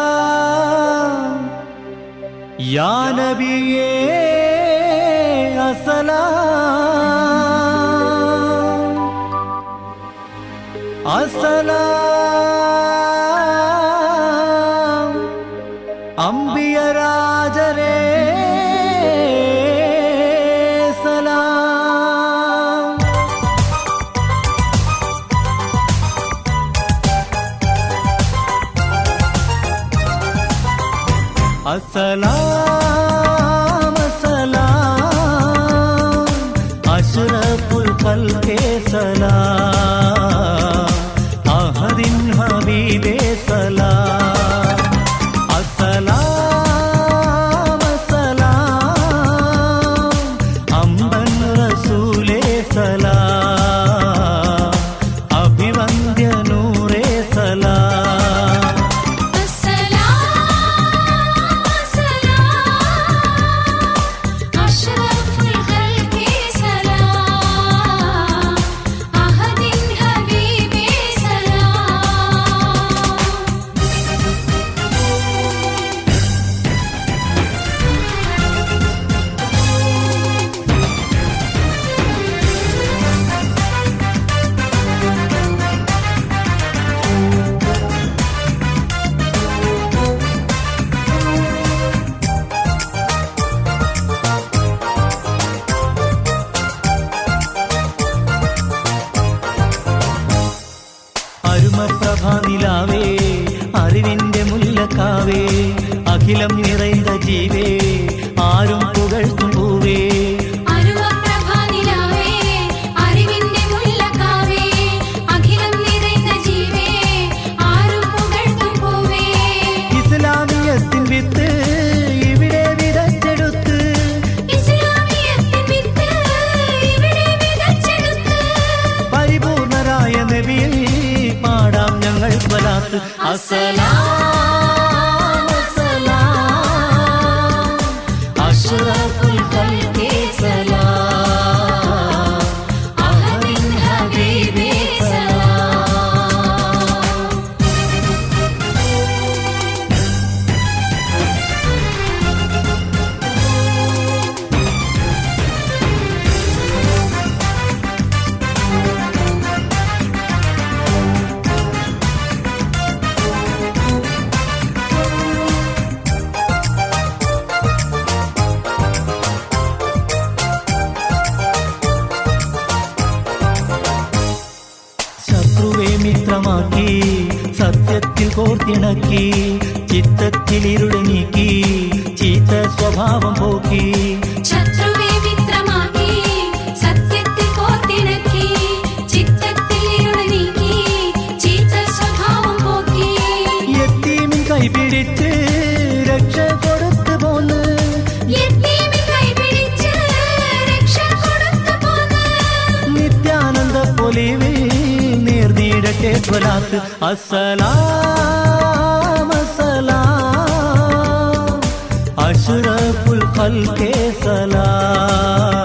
अस्सलाम या नबिये अस्सलाम अस्सलाम अंबिया राजरे अस्सलाम अस्सलाम अशरफुल खल्क़े सलाम अहदिन हबीबे सलाम अस्सलाम अस्सलाम अम्बन रसूले सलाम अभिवन्द्य नूरे सलाम പ്രഭാനിലാവേ അറിവിന്റെ മുല്ലക്കാവേ അഖിലം നിറൈந்த ജീവേ ആരും പുകഴ്ത്തും പൂവേ ഇസ്ലാമിയത്തിൻ വിത്ത് ഇവിടെ വിതച്ചെടുത്ത് പരിപൂർണരായ നബിയിൽ പാടാം ഞങ്ങൾ സ്വലാത്ത് അസ്സലാം അസ്സലാം അഷ്റഫുൽ ഖൽഖി സലാം അഹദിൻ ഹബീബി മിത്രമാക്കി സത്യത്തിൽ കോർത്തിണക്കി ചിത്തത്തിൽ ഇരുള് നീക്കി ചീത്ത സ്വഭാവം പോക്കി ശത്രുവേ മിത്രമാക്കി സത്യത്തിൽ കോർത്തിണക്കി ചിത്തത്തിൽ ഇരുള് നീക്കി ചീത്ത സ്വഭാവം പോക്കി യതീമിൻ കൈപിടിച്ച് രക്ഷ കൊടുത്തു പോന്ന് നിത്യാനന്ദ പൊലിവേ നേർന്നിടട്ടെ സ്വലാത്ത് അസ്സലാം അസ്സലാം അഷ്റഫുൽ ഖൽഖെ സലാം